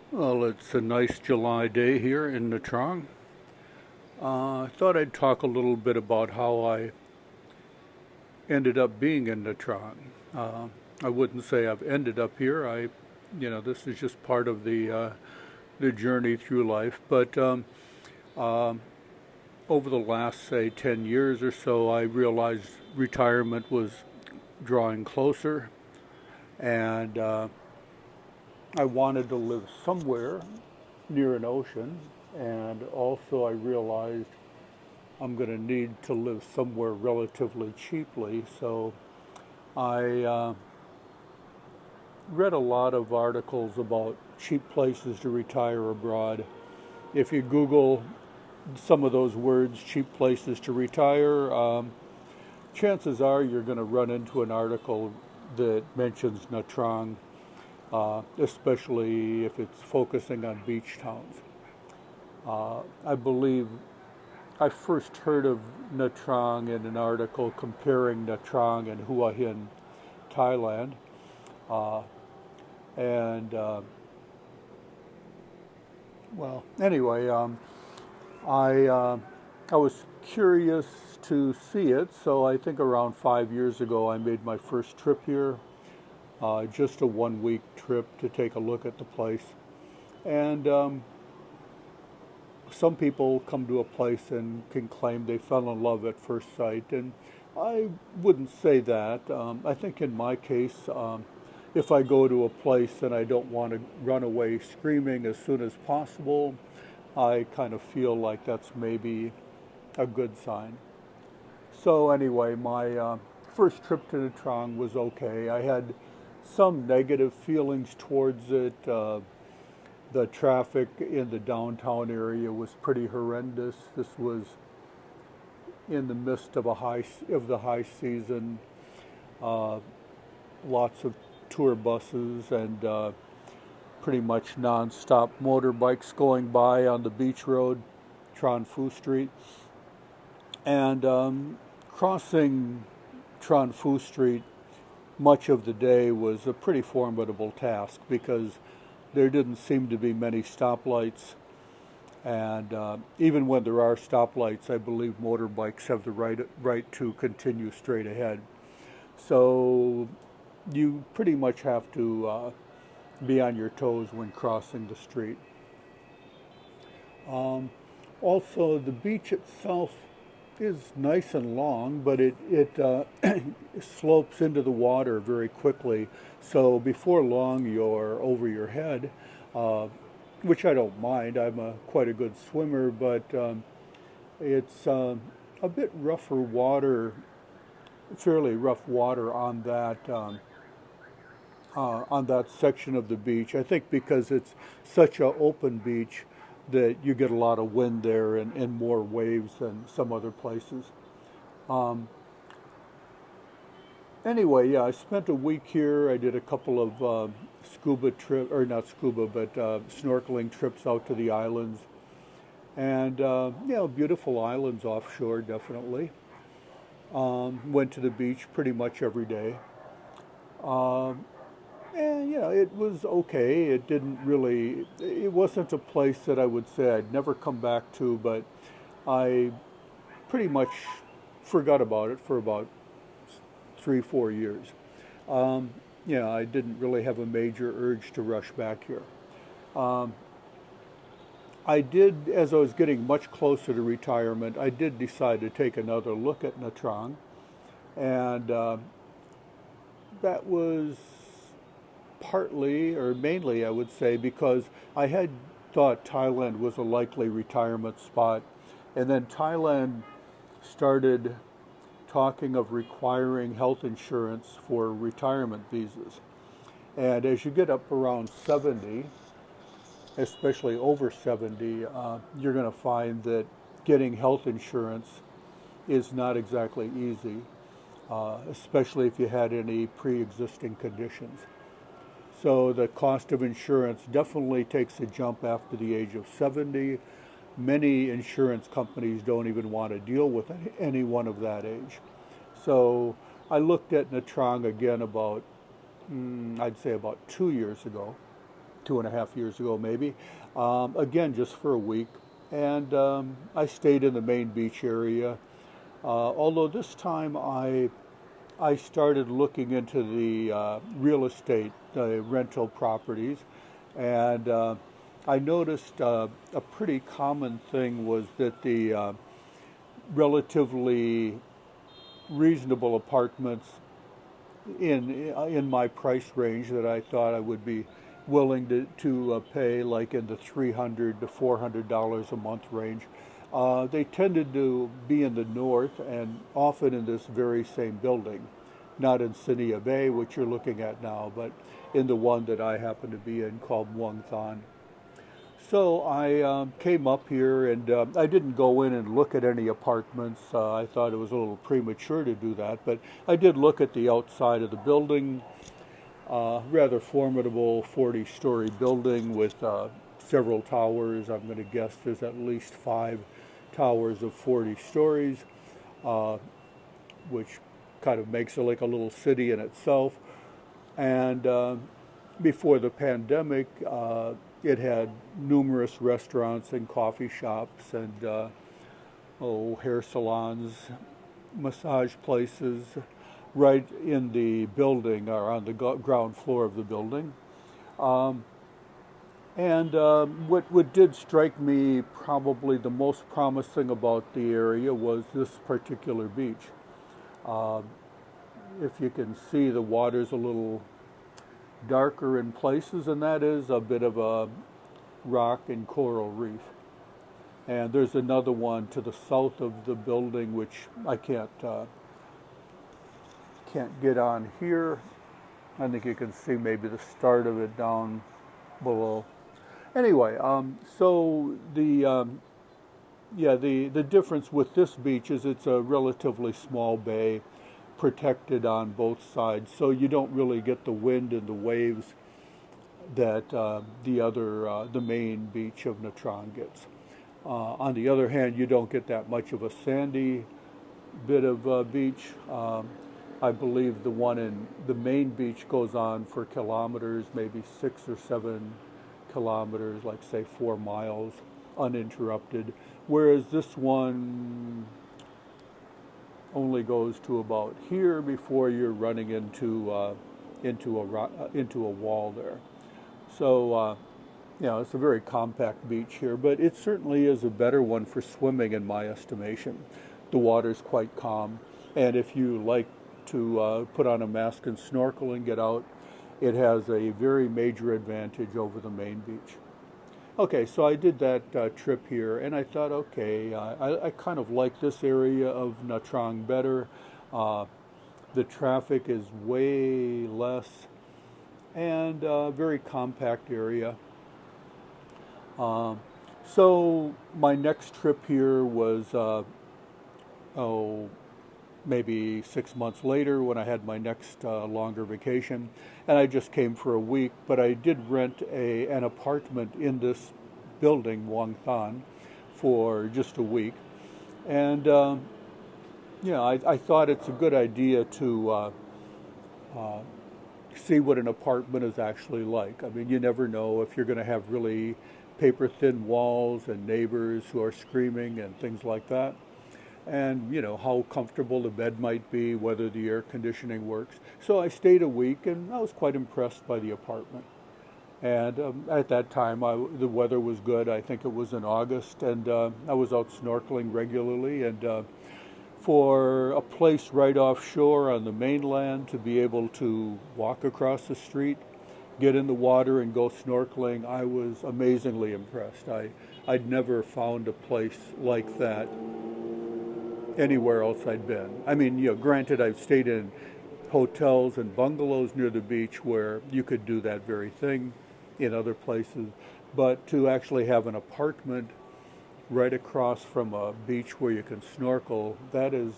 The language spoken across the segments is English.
Well, it's a nice July day here in Nha Trang. I thought I'd talk a little bit about how I ended up being in Nha Trang. I wouldn't say I've ended up here. This is just part of the journey through life. But um, over the last, say, 10 years or so, I realized retirement was drawing closer, and I wanted to live somewhere near an ocean, and also I realized I'm going to need to live somewhere relatively cheaply. So I read a lot of articles about cheap places to retire abroad. If you Google some of those words, cheap places to retire, chances are you're going to run into an article that mentions Nha Trang, especially if it's focusing on beach towns. I believe I first heard of Nha Trang in an article comparing Nha Trang and Hua Hin, Thailand. Uh, and well, anyway, I uh, I was curious to see it, so I think around 5 years ago I made my first trip here. Just a 1 week trip to take a look at the place. And some people come to a place and can claim they fell in love at first sight, and I wouldn't say that. I think in my case, if I go to a place and I don't want to run away screaming as soon as possible, I kind of feel like that's maybe a good sign. So anyway, my first trip to Nha Trang was okay. I had some negative feelings towards it. The traffic in the downtown area was pretty horrendous. This was in the midst of the high season. Uh, Lots of tour buses and pretty much non-stop motorbikes going by on the beach road, Tran Phu Street, and crossing Tran Phu Street much of the day was a pretty formidable task because there didn't seem to be many stoplights. And even when there are stoplights, I believe motorbikes have the right to continue straight ahead. So you pretty much have to be on your toes when crossing the street. Um, Also, the beach itself is nice and long, but it slopes into the water very quickly. So before long, you're over your head, uh, which I don't mind. I'm quite a good swimmer, but it's a bit rougher water, fairly rough water on that section of the beach. I think because it's such an open beach that you get a lot of wind there and more waves than some other places. Um, anyway, yeah, I spent a week here. I did a couple of scuba trip, or not scuba, but snorkeling trips out to the islands, and beautiful islands offshore, definitely. Went to the beach pretty much every day. Um, And it was okay. It wasn't a place that I would say I'd never come back to, but I pretty much forgot about it for about 3, 4 years. Um, I didn't really have a major urge to rush back here. Um, I did, as I was getting much closer to retirement, I did decide to take another look at Nha Trang, and that was partly or mainly, I would say, because I had thought Thailand was a likely retirement spot. And then Thailand started talking of requiring health insurance for retirement visas. And as you get up around 70, especially over 70, you're going to find that getting health insurance is not exactly easy, especially if you had any pre existing conditions. So the cost of insurance definitely takes a jump after the age of 70. Many insurance companies don't even want to deal with anyone of that age. So I looked at Nha Trang again I'd say about 2 years ago. 2.5 years ago maybe. Again, just for a week. And I stayed in the main beach area. Although this time I started looking into the real estate, rental properties, and I noticed a pretty common thing was that the relatively reasonable apartments in my price range that I thought I would be willing to pay, like in the $300 to $400 a month range. They tended to be in the north and often in this very same building, not in Sinia Bay, which you're looking at now, but in the one that I happen to be in called Muang Thon. So I came up here and I didn't go in and look at any apartments. I thought it was a little premature to do that, but I did look at the outside of the building. Rather formidable 40-story building with several towers. I'm going to guess there's at least 5 towers of 40 stories, which kind of makes it like a little city in itself. And before the pandemic, it had numerous restaurants and coffee shops and hair salons, massage places right in the building or on the ground floor of the building. What did strike me probably the most promising about the area was this particular beach. If you can see, the water's a little darker in places, and that is a bit of a rock and coral reef. And there's another one to the south of the building, which I can't get on here. I think you can see maybe the start of it down below. Anyway, so the difference with this beach is it's a relatively small bay, protected on both sides, so you don't really get the wind and the waves that the main beach of Nha Trang gets. On the other hand, you don't get that much of a sandy bit of beach. I believe the one in the main beach goes on for kilometers, maybe 6 or 7 kilometers, like say 4 miles, uninterrupted, whereas this one only goes to about here before you're running into a wall there. So it's a very compact beach here, but it certainly is a better one for swimming in my estimation. The water's quite calm, and if you like to put on a mask and snorkel and get out, it has a very major advantage over the main beach. Okay, so I did that trip here, and I thought, okay, I kind of like this area of Nha Trang better. The traffic is way less, and very compact area. So my next trip here was, maybe 6 months later when I had my next longer vacation, and I just came for a week, but I did rent an apartment in this building, Muang Thon, for just a week. And I thought it's a good idea to see what an apartment is actually like. I mean, you never know if you're going to have really paper-thin walls and neighbors who are screaming and things like that. And how comfortable the bed might be, whether the air conditioning works. So I stayed a week, and I was quite impressed by the apartment. And at that time, the weather was good. I think it was in August, and I was out snorkeling regularly. And for a place right offshore on the mainland to be able to walk across the street, get in the water, and go snorkeling, I was amazingly impressed. I'd never found a place like that anywhere else I'd been. I mean, granted, I've stayed in hotels and bungalows near the beach where you could do that very thing in other places, but to actually have an apartment right across from a beach where you can snorkel, that is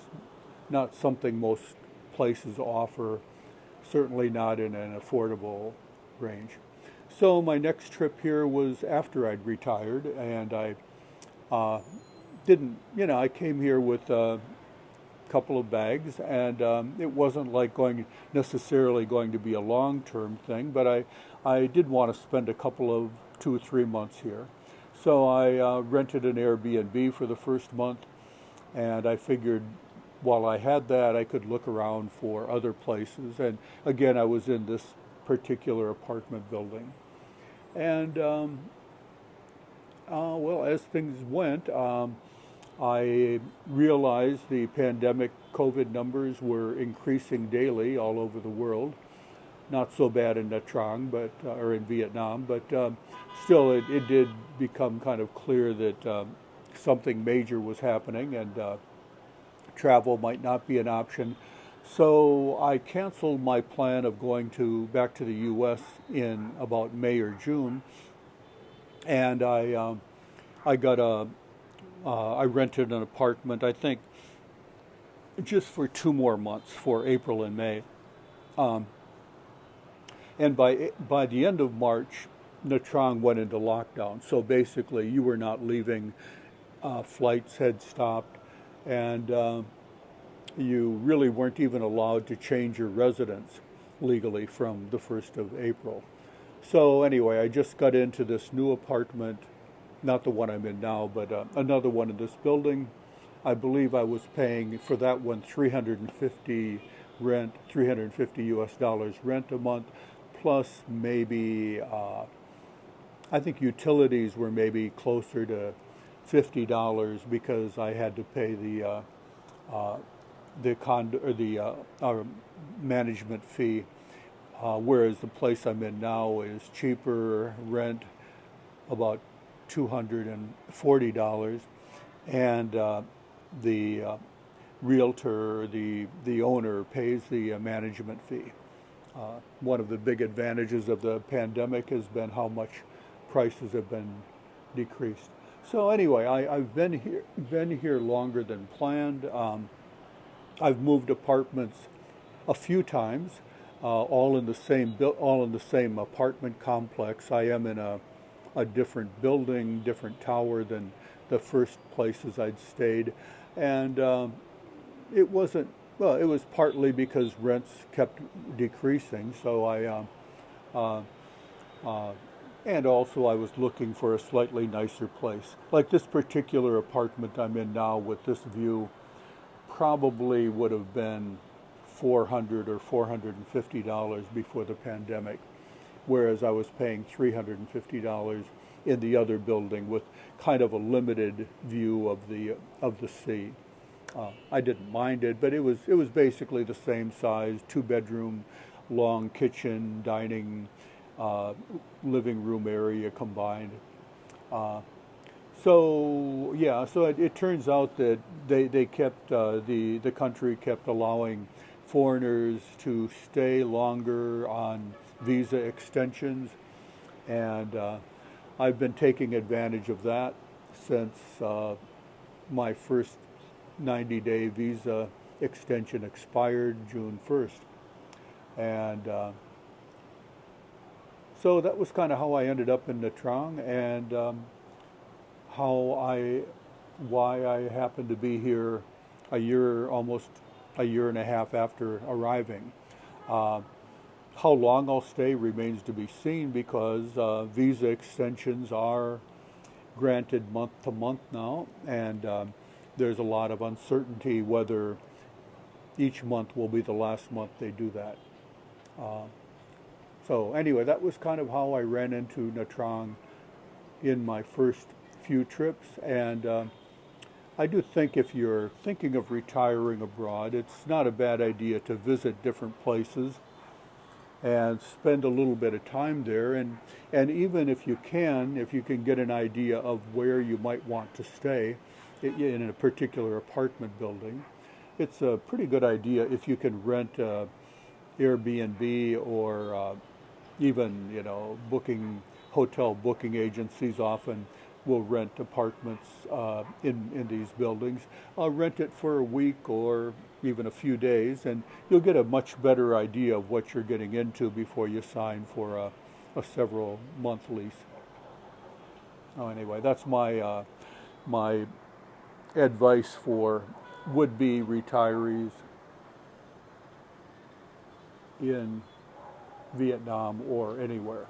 not something most places offer, certainly not in an affordable range. So my next trip here was after I'd retired, and I I came here with couple of bags, and it wasn't like necessarily going to be a long-term thing, but I did want to spend a couple of 2 or 3 months here. So I rented an Airbnb for the first month, and I figured while I had that, I could look around for other places. And again, I was in this particular apartment building. And well, as things went, I realized the pandemic COVID numbers were increasing daily all over the world. Not so bad in Nha Trang, but or in Vietnam, but still, it did become kind of clear that something major was happening, and travel might not be an option. So I canceled my plan of going back to the U.S. in about May or June, and I got I rented an apartment. I think just for 2 more months, for April and May. Um, and by the end of March, Nha Trang went into lockdown. So basically, you were not leaving. Flights had stopped, and you really weren't even allowed to change your residence legally from the 1st of April. So anyway, I just got into this new apartment, not the one I'm in now, but another one in this building. I believe I was paying for that one 350 US dollars rent a month, plus maybe I think utilities were maybe closer to $50 because I had to pay the condo or the management fee, whereas the place I'm in now is cheaper rent, about $240, and the realtor, the owner, pays the management fee. One of the big advantages of the pandemic has been how much prices have been decreased. So anyway, I've been here longer than planned. I've moved apartments a few times, all in the same apartment complex. I am in a different building, different tower than the first places I'd stayed, and it wasn't. Well, it was partly because rents kept decreasing, so and also I was looking for a slightly nicer place. Like this particular apartment I'm in now with this view probably would have been $400 or $450 before the pandemic, whereas I was paying $350 in the other building with kind of a limited view of the sea. I didn't mind it, but it was basically the same size, 2 bedroom, long kitchen, dining, living room area combined. Uh, so yeah, so it turns out that they kept the country kept allowing foreigners to stay longer on visa extensions, and I've been taking advantage of that since my first 90-day visa extension expired June 1st. And so that was kind of how I ended up in Nha Trang, and why I happened to be here almost a year and a half after arriving. Uh, how long I'll stay remains to be seen because visa extensions are granted month to month now, and there's a lot of uncertainty whether each month will be the last month they do that. Uh, so anyway, that was kind of how I ran into Nha Trang in my first few trips, and I do think if you're thinking of retiring abroad, it's not a bad idea to visit different places and spend a little bit of time there, and even if you can get an idea of where you might want to stay in a particular apartment building, it's a pretty good idea if you can rent Airbnb or even hotel booking agencies often will rent apartments in these buildings. Rent it for a week or even a few days, and you'll get a much better idea of what you're getting into before you sign for a several month lease. Oh, anyway, that's my advice for would-be retirees in Vietnam or anywhere.